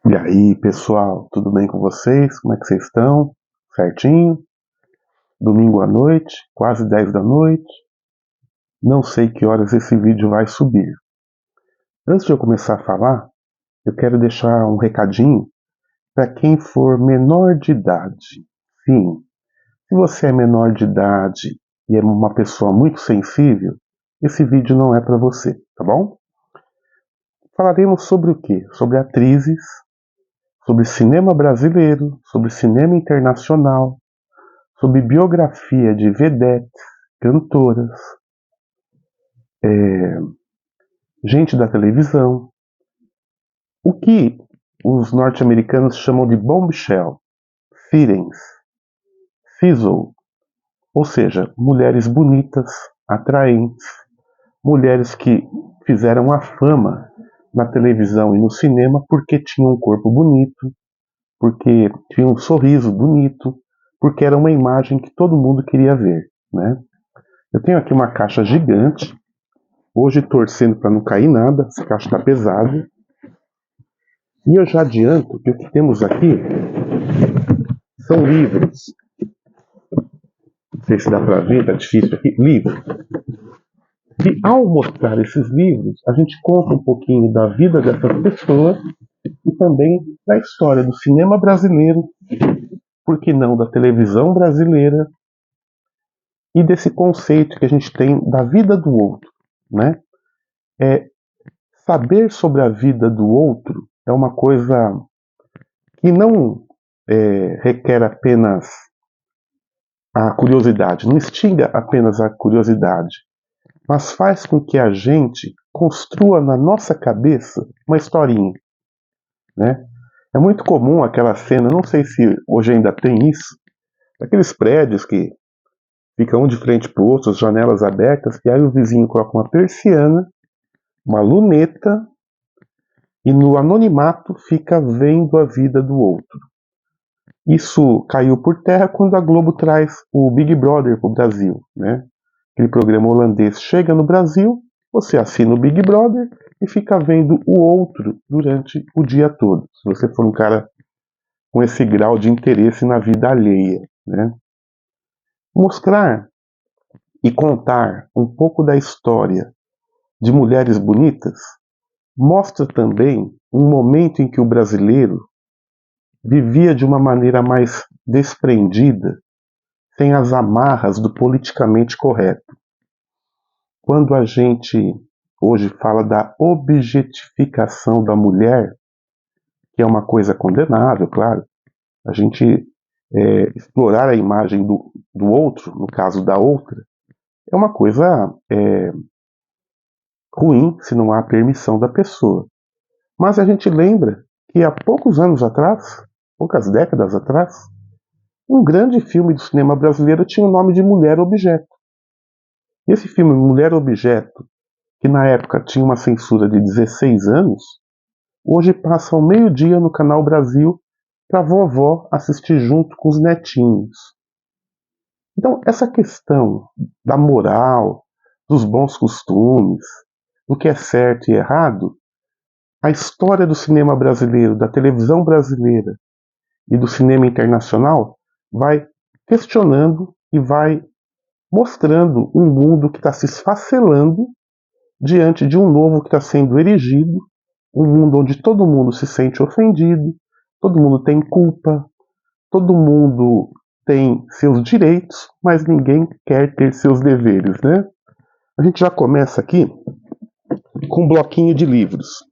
E aí, pessoal, tudo bem com vocês? Como é que vocês estão? Certinho? Domingo à noite, quase 10 da noite. Não sei que horas esse vídeo vai subir. Antes de eu começar a falar, eu quero deixar um recadinho para quem for menor de idade. Sim, se você é menor de idade e é uma pessoa muito sensível, esse vídeo não é para você, tá bom? Falaremos sobre o quê? Sobre atrizes, sobre cinema brasileiro, sobre cinema internacional, sobre biografia de vedetes, cantoras, gente da televisão, o que os norte-americanos chamam de bombshell, sirens, sizzle, ou seja, mulheres bonitas, atraentes, mulheres que fizeram a fama na televisão e no cinema porque tinham um corpo bonito, porque tinham um sorriso bonito, porque era uma imagem que todo mundo queria ver, né? Eu tenho aqui uma caixa gigante. Hoje torcendo para não cair nada, essa caixa está pesada. E eu já adianto que o que temos aqui são livros. Não sei se dá para ver, está difícil aqui. Livros. E ao mostrar esses livros, a gente conta um pouquinho da vida dessas pessoas e também da história do cinema brasileiro, por que não da televisão brasileira, e desse conceito que a gente tem da vida do outro, né? Saber sobre a vida do outro é uma coisa que não requer apenas a curiosidade, não instiga apenas a curiosidade, mas faz com que a gente construa na nossa cabeça uma historinha, né? É muito comum aquela cena, não sei se hoje ainda tem isso, daqueles prédios que ficam um de frente para o outro, as janelas abertas, e aí o vizinho coloca uma persiana, uma luneta, e no anonimato fica vendo a vida do outro. Isso caiu por terra quando a Globo traz o Big Brother para o Brasil, né? Aquele programa holandês chega no Brasil, você assina o Big Brother e fica vendo o outro durante o dia todo. Se você for um cara com esse grau de interesse na vida alheia, né? Mostrar e contar um pouco da história de mulheres bonitas mostra também um momento em que o brasileiro vivia de uma maneira mais desprendida, sem as amarras do politicamente correto. Quando a gente hoje fala da objetificação da mulher, que é uma coisa condenável, claro, a gente explorar a imagem do outro, no caso da outra, é uma coisa ruim se não há permissão da pessoa. Mas a gente lembra que há poucos anos atrás, poucas décadas atrás, um grande filme do cinema brasileiro tinha o nome de Mulher Objeto. E esse filme Mulher Objeto, que na época tinha uma censura de 16 anos, hoje passa ao meio-dia no Canal Brasil para a vovó assistir junto com os netinhos. Então, essa questão da moral, dos bons costumes, do que é certo e errado, a história do cinema brasileiro, da televisão brasileira e do cinema internacional vai questionando e vai mostrando um mundo que está se esfacelando diante de um novo que está sendo erigido, um mundo onde todo mundo se sente ofendido, todo mundo tem culpa, todo mundo tem seus direitos, mas ninguém quer ter seus deveres, né? A gente já começa aqui com um bloquinho de livros.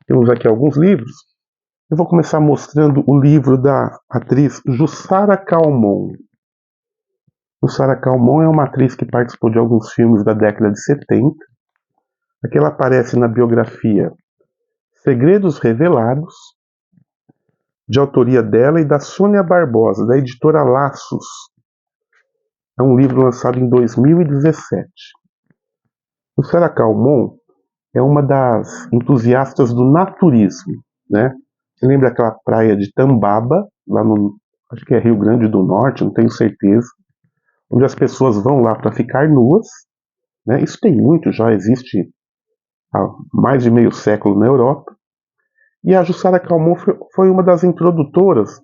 Temos aqui alguns livros. Eu vou começar mostrando o livro da atriz Jussara Calmon. Jussara Calmon é uma atriz que participou de alguns filmes da década de 70. Aqui ela aparece na biografia Segredos Revelados, de autoria dela e da Sônia Barbosa, da editora Laços. É um livro lançado em 2017. Jussara Calmon é uma das entusiastas do naturismo, né? Você lembra aquela praia de Tambaba, lá no, acho que é Rio Grande do Norte, não tenho certeza, onde as pessoas vão lá para ficar nuas, né? Isso tem muito, já existe há mais de meio século na Europa. E a Jussara Calmon foi uma das introdutoras,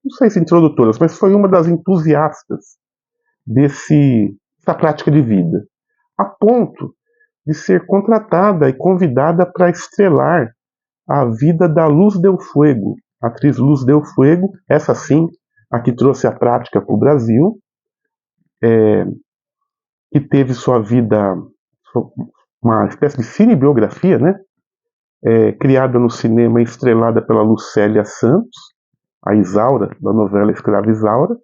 não sei se introdutoras, mas foi uma das entusiastas dessa prática de vida, a ponto de ser contratada e convidada para estrelar a vida da Luz del Fuego, a atriz Luz del Fuego, essa sim, a que trouxe a prática para o Brasil, que teve sua vida, uma espécie de cinebiografia, né? Criada no cinema e estrelada pela Lucélia Santos, a Isaura, da novela Escrava Isaura.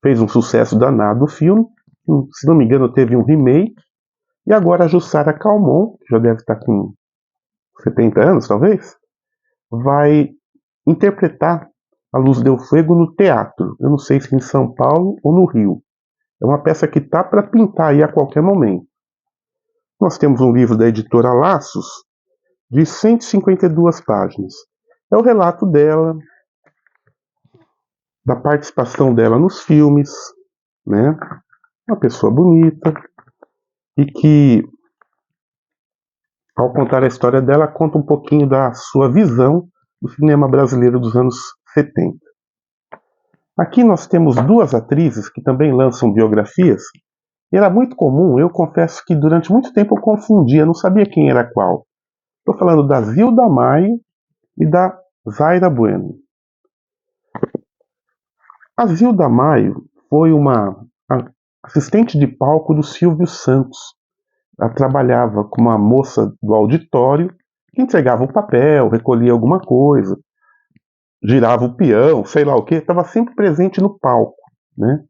Fez um sucesso danado o filme, se não me engano teve um remake, e agora a Jussara Calmon, que já deve estar com 70 anos talvez, vai interpretar a Luz del Fuego no teatro. Eu não sei se em São Paulo ou no Rio. É uma peça que tá para pintar aí a qualquer momento. Nós temos um livro da editora Laços, de 152 páginas. É o relato dela, da participação dela nos filmes, né? Uma pessoa bonita e que, ao contar a história dela, conta um pouquinho da sua visão do cinema brasileiro dos anos 70. Aqui nós temos duas atrizes que também lançam biografias. E era muito comum, eu confesso que durante muito tempo eu confundia, não sabia quem era qual. Estou falando da Zilda Maio e da Zaira Bueno. A Zilda Maio foi uma assistente de palco do Silvio Santos. Ela trabalhava como uma moça do auditório que entregava o papel, recolhia alguma coisa, girava o peão, sei lá o que, estava sempre presente no palco, né?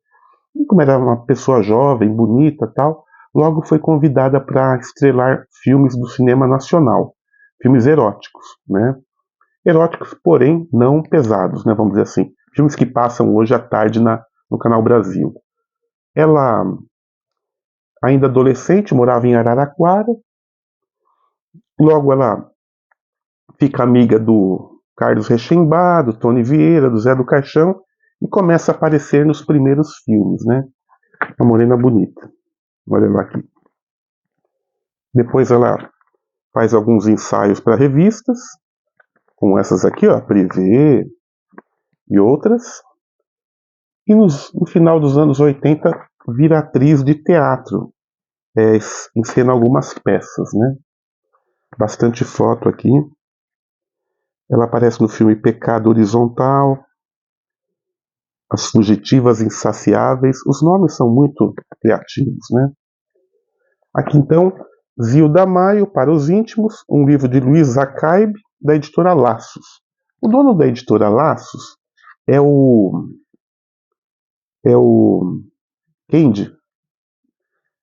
E como era uma pessoa jovem, bonita, tal, logo foi convidada para estrelar filmes do cinema nacional, filmes eróticos, né? Eróticos, porém não pesados, né? Vamos dizer assim, filmes que passam hoje à tarde no Canal Brasil. Ela, ainda adolescente, morava em Araraquara. Logo ela fica amiga do Carlos Rechenbach, do Tony Vieira, do Zé do Caixão e começa a aparecer nos primeiros filmes, né? A Morena Bonita. Olha lá aqui. Depois ela faz alguns ensaios para revistas, como essas aqui, ó, Privé e outras. E no final dos anos 80 vira atriz de teatro, encena algumas peças, né? Bastante foto aqui. Ela aparece no filme Pecado Horizontal, As Fugitivas Insaciáveis. Os nomes são muito criativos, né? Aqui então, Zilda Maio, Para os Íntimos, um livro de Luiz Zacaib, da editora Laços. O dono da editora Laços é o Kenji,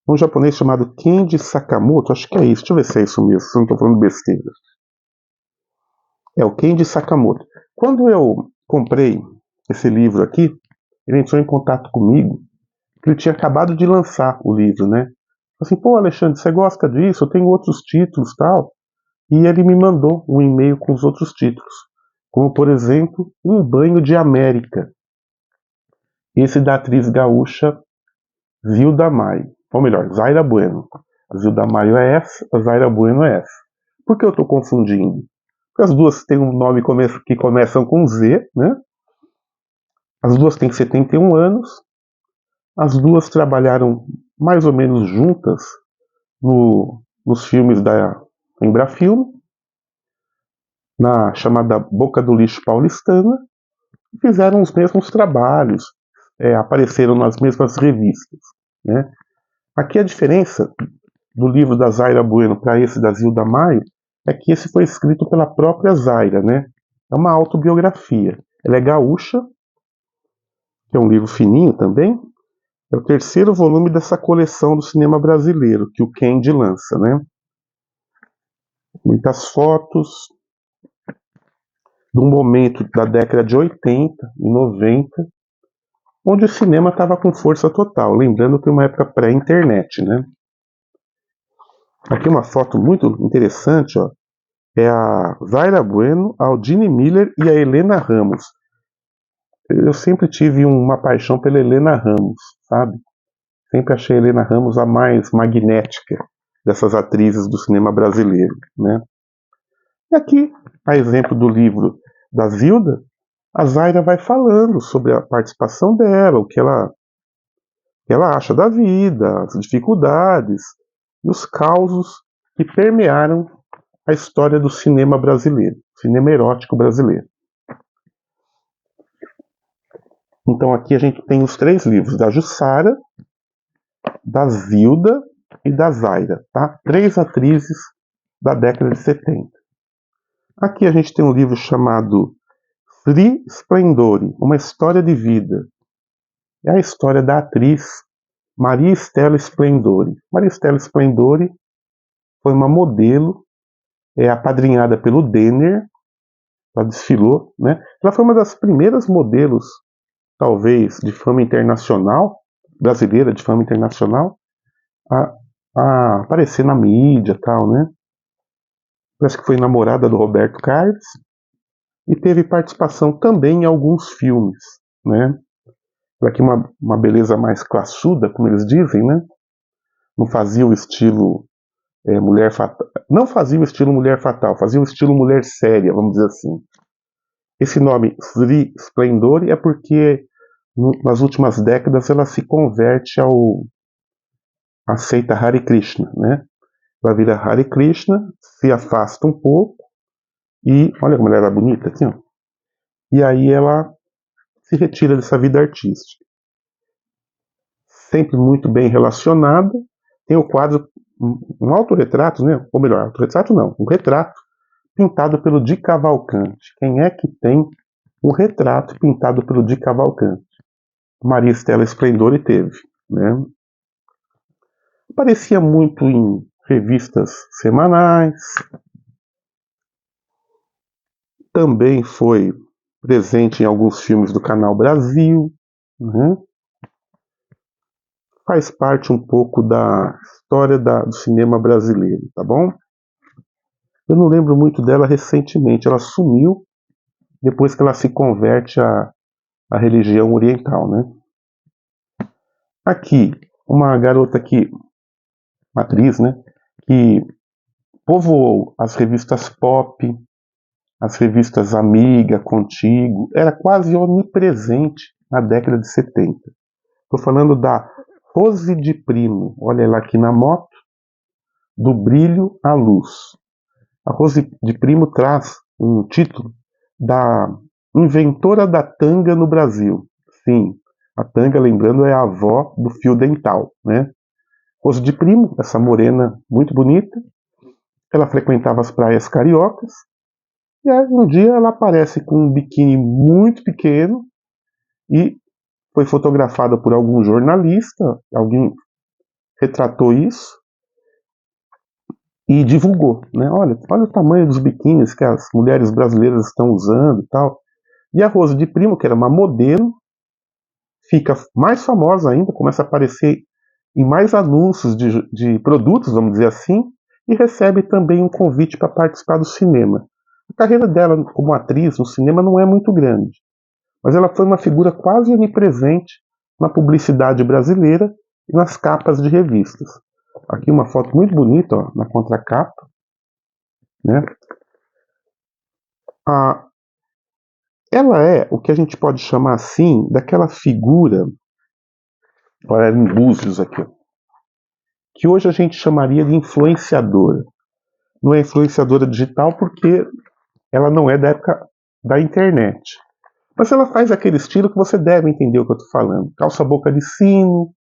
um japonês chamado Kenji Sakamoto, acho que é isso, deixa eu ver se é isso mesmo, se eu não estou falando besteira. É o Kenji Sakamoto. Quando eu comprei esse livro aqui, ele entrou em contato comigo, que ele tinha acabado de lançar o livro, né? Assim, pô, Alexandre, você gosta disso? Eu tenho outros títulos, tal. E ele me mandou um e-mail com os outros títulos, como por exemplo, Um Banho de América. Esse da atriz gaúcha Zilda Maio, ou melhor, Zaira Bueno. A Zilda Maio é essa, a Zaira Bueno é essa. Por que eu estou confundindo? Porque as duas têm um nome que começam com Z, né? As duas têm 71 anos. As duas trabalharam mais ou menos juntas nos filmes da Embrafilme, na chamada Boca do Lixo paulistana, e fizeram os mesmos trabalhos, apareceram nas mesmas revistas, né? Aqui a diferença do livro da Zaira Bueno para esse da Zilda Maio é que esse foi escrito pela própria Zaira, né? É uma autobiografia. Ela é gaúcha, que é um livro fininho também. É o terceiro volume dessa coleção do cinema brasileiro que o Kenji lança, né? Muitas fotos de um momento da década de 80 e 90, onde o cinema estava com força total. Lembrando que é uma época pré-internet, né? Aqui uma foto muito interessante, ó. É a Zaira Bueno, a Aldine Miller e a Helena Ramos. Eu sempre tive uma paixão pela Helena Ramos, sabe? Sempre achei a Helena Ramos a mais magnética dessas atrizes do cinema brasileiro, né? E aqui, a exemplo do livro da Zilda, a Zaira vai falando sobre a participação dela, o que ela acha da vida, as dificuldades e os causos que permearam a história do cinema brasileiro, cinema erótico brasileiro. Então aqui a gente tem os 3 livros, da Jussara, da Zilda e da Zaira, tá? 3 atrizes da década de 70. Aqui a gente tem um livro chamado Sri Splendore, uma história de vida. É a história da atriz Maria Estela Splendore. Maria Estela Splendore foi uma modelo, apadrinhada pelo Denner, ela desfilou, né? Ela foi uma das primeiras modelos, talvez, de fama internacional, brasileira de fama internacional, a, a aparecer na mídia e tal, né? Parece que foi namorada do Roberto Carlos e teve participação também em alguns filmes, né? Aqui uma beleza mais classuda, como eles dizem, né? Não fazia o estilo mulher fatal, não fazia o estilo mulher fatal, fazia o estilo mulher séria, vamos dizer assim. Esse nome Sri Splendore é porque nas últimas décadas ela se converte à seita Hare Krishna, né? Ela vira Hare Krishna, se afasta um pouco e olha como ela era bonita aqui, ó. E aí ela se retira dessa vida artística. Sempre muito bem relacionada. Tem o quadro, um autorretrato, né? Ou melhor, autorretrato não, um retrato pintado pelo Di Cavalcanti. Quem é que tem um retrato pintado pelo Di Cavalcanti? Maria Estela Splendore teve, né? Aparecia muito em revistas semanais. Também foi presente em alguns filmes do Canal Brasil, né? Faz parte um pouco da história do cinema brasileiro, tá bom? Eu não lembro muito dela recentemente. Ela sumiu depois que ela se converte à religião oriental, né? Aqui, uma garota uma atriz, né? Que povoou as revistas pop, as revistas Amiga, Contigo, era quase onipresente na década de 70. Estou falando da Rose de Primo, olha ela aqui na moto, do brilho à luz. A Rose de Primo traz um título da inventora da tanga no Brasil. Sim, a tanga, lembrando, é a avó do fio dental, né? Rose de Primo, essa morena muito bonita, ela frequentava as praias cariocas, e aí um dia ela aparece com um biquíni muito pequeno e foi fotografada por algum jornalista, alguém retratou isso e divulgou, né? Olha o tamanho dos biquínis que as mulheres brasileiras estão usando e tal. E a Rose de Primo, que era uma modelo, fica mais famosa ainda, começa a aparecer em mais anúncios de produtos, vamos dizer assim, e recebe também um convite para participar do cinema. A carreira dela como atriz no cinema não é muito grande, mas ela foi uma figura quase onipresente na publicidade brasileira e nas capas de revistas. Aqui uma foto muito bonita, ó, na contracapa, né? Ela é o que a gente pode chamar assim daquela figura, olha em Búzios aqui, que hoje a gente chamaria de influenciadora. Não é influenciadora digital porque ela não é da época da internet. Mas ela faz aquele estilo que você deve entender o que eu estou falando. Calça boca de sino,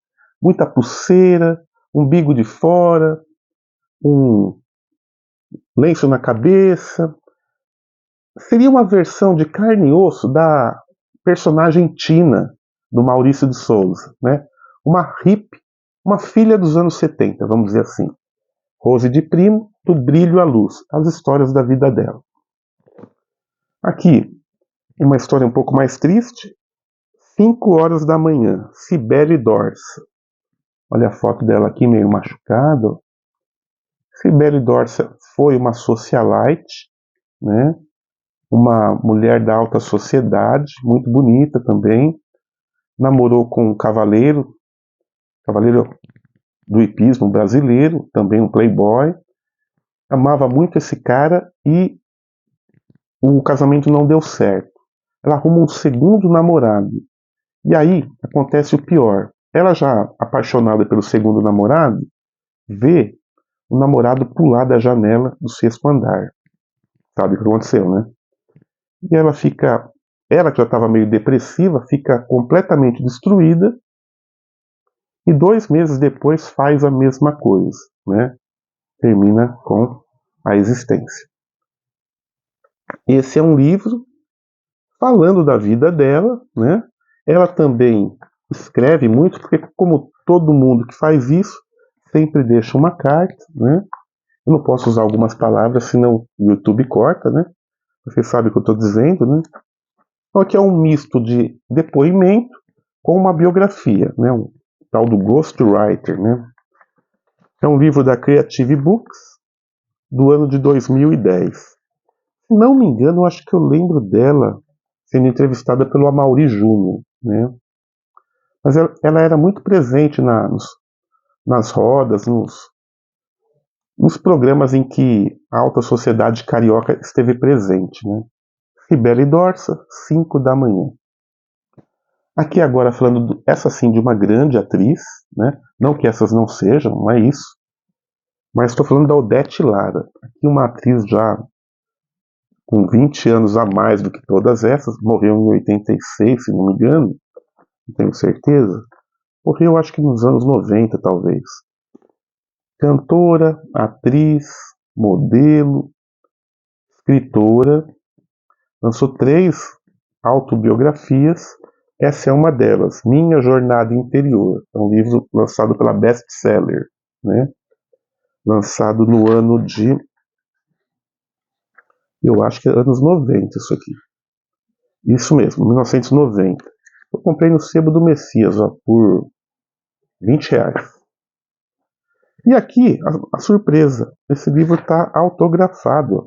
muita pulseira, umbigo de fora, um lenço na cabeça. Seria uma versão de carne e osso da personagem Tina, do Maurício de Souza, né? Uma hippie, uma filha dos anos 70, vamos dizer assim. Rose de Primo, do brilho à luz, as histórias da vida dela. Aqui, uma história um pouco mais triste. 5 horas da manhã, Cibele Dorsa. Olha a foto dela aqui, meio machucada. Cibele Dorsa foi uma socialite, né? Uma mulher da alta sociedade, muito bonita também. Namorou com um cavaleiro do hipismo brasileiro, também um playboy. Amava muito esse cara e o casamento não deu certo. Ela arruma um segundo namorado. E aí acontece o pior. Ela já apaixonada pelo segundo namorado, vê o namorado pular da janela do sexto andar. Sabe o que aconteceu, né? E ela que já estava meio depressiva, fica completamente destruída e 2 meses depois faz a mesma coisa, né? Termina com a existência. Esse é um livro falando da vida dela, né? Ela também escreve muito, porque como todo mundo que faz isso, sempre deixa uma carta, né? Eu não posso usar algumas palavras, senão o YouTube corta, né? Você sabe o que eu estou dizendo, né? Então aqui é um misto de depoimento com uma biografia, né? Um tal do ghostwriter, né? É um livro da Creative Books, do ano de 2010. Se não me engano, eu acho que eu lembro dela sendo entrevistada pelo Amaury Júnior, né? Mas ela era muito presente nas rodas, nos programas em que a alta sociedade carioca esteve presente, né? Cibele Dorsa, 5 da manhã. Aqui agora falando, essa sim, de uma grande atriz, né? Não que essas não sejam, não é isso. Mas estou falando da Odete Lara. Aqui uma atriz já com 20 anos a mais do que todas essas, morreu em 86, se não me engano, não tenho certeza. Morreu acho que nos anos 90, talvez. Cantora, atriz, modelo, escritora, lançou 3 autobiografias. Essa é uma delas, Minha Jornada Interior. É um livro lançado pela Best Seller, né? Lançado no ano de, eu acho que é anos 90 isso aqui. Isso mesmo, 1990. Eu comprei no Sebo do Messias, ó, por R$20. E aqui, a surpresa, esse livro está autografado.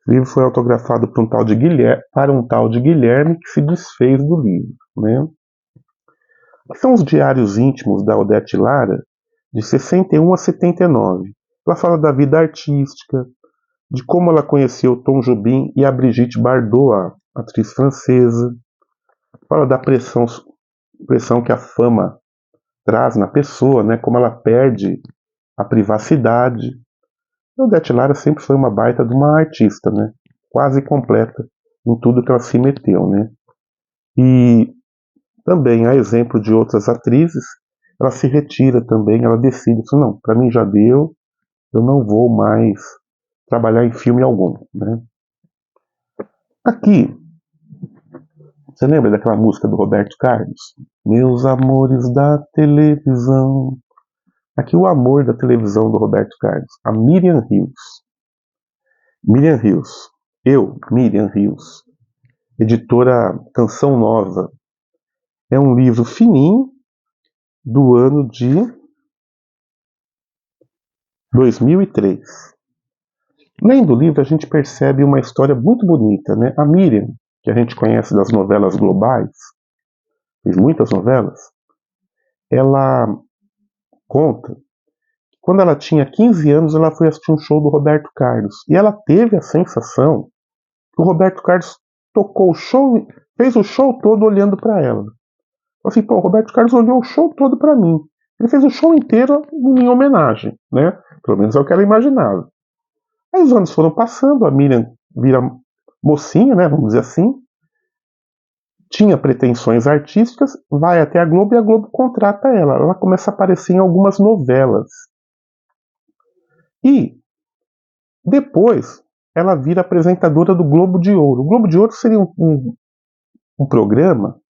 O livro foi autografado para um tal de Guilherme que se desfez do livro, né? São os diários íntimos da Odete Lara, de 61 a 79. Ela fala da vida artística, de como ela conheceu Tom Jobim e a Brigitte Bardot, a atriz francesa. Fala da pressão que a fama traz na pessoa, né? Como ela perde a privacidade. A Odete Lara sempre foi uma baita de uma artista, né? Quase completa em tudo que ela se meteu, né? E também, a exemplo de outras atrizes, ela se retira também, ela decide, não, para mim já deu, eu não vou mais trabalhar em filme algum, né? Aqui, você lembra daquela música do Roberto Carlos? Meus amores da televisão. Aqui o amor da televisão do Roberto Carlos, a Miriam Rios. Miriam Rios, Miriam Rios, editora Canção Nova. É um livro fininho do ano de 2003. Lendo o livro, a gente percebe uma história muito bonita, né? A Miriam, que a gente conhece das novelas globais, fez muitas novelas, ela conta que quando ela tinha 15 anos, ela foi assistir um show do Roberto Carlos. E ela teve a sensação que o Roberto Carlos tocou o show, fez o show todo olhando para ela. Assim, pô, o Roberto Carlos olhou o show todo para mim. Ele fez o show inteiro em homenagem, né? Pelo menos é o que ela imaginava. Aí os anos foram passando, a Miriam vira mocinha, né? Vamos dizer assim. Tinha pretensões artísticas, vai até a Globo e a Globo contrata ela. Ela começa a aparecer em algumas novelas. E depois ela vira apresentadora do Globo de Ouro. O Globo de Ouro seria um programa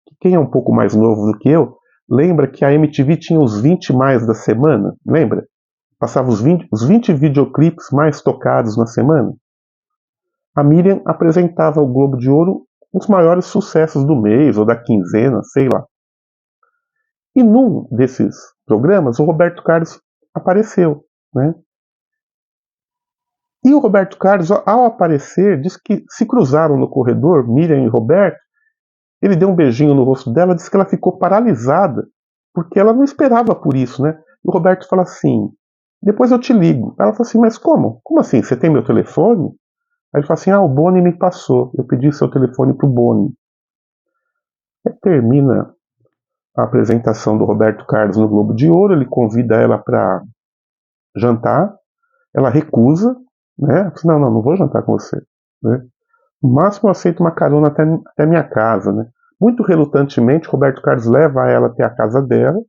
que quem é um pouco mais novo do que eu lembra que a MTV tinha os 20 mais da semana, lembra? Passava os 20 videoclipes mais tocados na semana. A Miriam apresentava o Globo de Ouro os maiores sucessos do mês ou da quinzena, sei lá. E num desses programas o Roberto Carlos apareceu, né? E o Roberto Carlos, ao aparecer, disse que se cruzaram no corredor, Miriam e Roberto. Ele deu um beijinho no rosto dela, disse que ela ficou paralisada, porque ela não esperava por isso, né? E o Roberto fala assim, depois eu te ligo. Ela fala assim, mas como? Como assim? Você tem meu telefone? Aí ele fala assim, o Boni me passou, eu pedi seu telefone pro Boni. Aí termina a apresentação do Roberto Carlos no Globo de Ouro, ele convida ela para jantar, ela recusa, né? Não, não vou jantar com você, né? No máximo eu aceito uma carona até minha casa, né? Muito relutantemente, Roberto Carlos leva ela até a casa dela,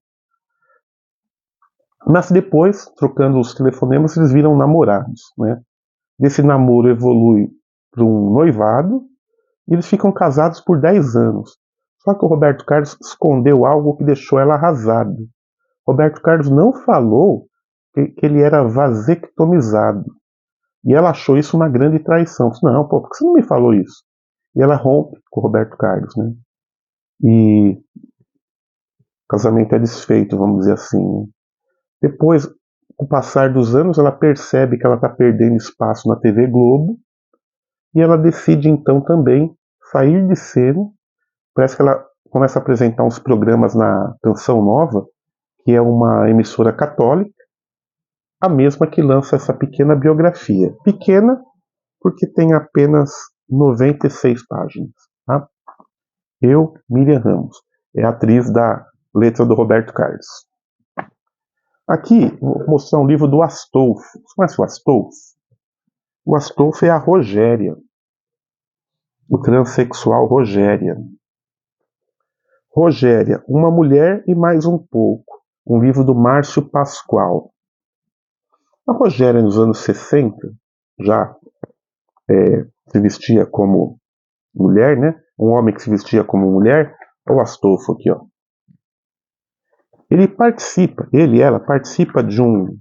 mas depois, trocando os telefonemas, eles viram namorados, né? Desse namoro evolui para um noivado e eles ficam casados por 10 anos. Só que o Roberto Carlos escondeu algo que deixou ela arrasada. Roberto Carlos não falou que ele era vasectomizado. E ela achou isso uma grande traição. Disse, não, pô, por que você não me falou isso? E ela rompe com o Roberto Carlos, né? E o casamento é desfeito, vamos dizer assim. Né? Depois, com o passar dos anos, ela percebe que ela está perdendo espaço na TV Globo e ela decide então também sair de cena. Parece que ela começa a apresentar uns programas na Canção Nova, que é uma emissora católica, a mesma que lança essa pequena biografia. Pequena porque tem apenas 96 páginas. Tá? Eu, Miriam Ramos, é a atriz da letra do Roberto Carlos. Aqui, vou mostrar um livro do Astolfo. Você conhece o Astolfo? O Astolfo é a Rogéria, o transexual Rogéria. Rogéria, uma mulher e mais um pouco. Um livro do Márcio Pascoal. A Rogéria, nos anos 60, já se vestia como mulher, né? Um homem que se vestia como mulher. Olha o Astolfo aqui, ó. Ela participa de um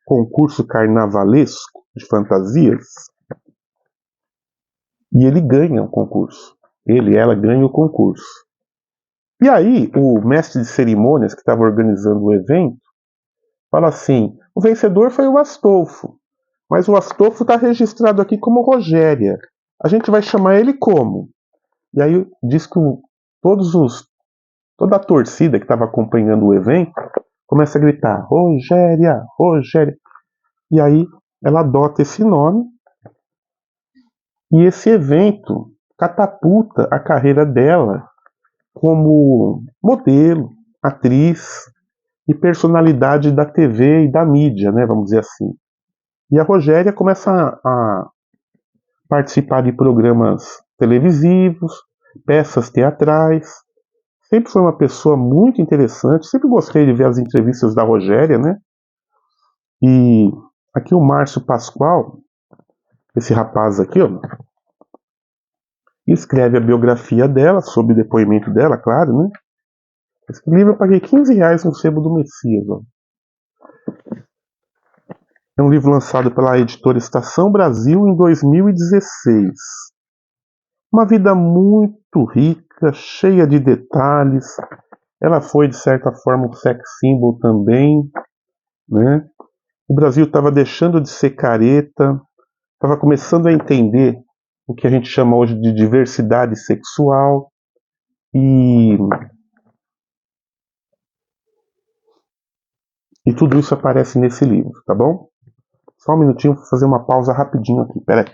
concurso carnavalesco de fantasias e ele ganha o concurso. Ela ganha o concurso. E aí, o mestre de cerimônias que estava organizando o evento fala assim: o vencedor foi o Astolfo, mas o Astolfo está registrado aqui como Rogéria. A gente vai chamar ele como? E aí diz que toda a torcida que estava acompanhando o evento começa a gritar: Rogéria, Rogéria. E aí ela adota esse nome e esse evento catapulta a carreira dela como modelo, atriz e personalidade da TV e da mídia, né, vamos dizer assim. E a Rogéria começa a participar de programas televisivos, peças teatrais. Sempre foi uma pessoa muito interessante. Sempre gostei de ver as entrevistas da Rogéria, né? E aqui o Márcio Pascoal, esse rapaz aqui, ó, escreve a biografia dela, sob o depoimento dela, claro, né? Esse livro eu paguei R$ 15 no sebo do Messias, ó. É um livro lançado pela editora Estação Brasil em 2016. Uma vida muito rica, cheia de detalhes. Ela foi, de certa forma, um sex symbol também, né? O Brasil estava deixando de ser careta, estava começando a entender o que a gente chama hoje de diversidade sexual. E tudo isso aparece nesse livro, tá bom? Só um minutinho para fazer uma pausa rapidinho aqui, peraí.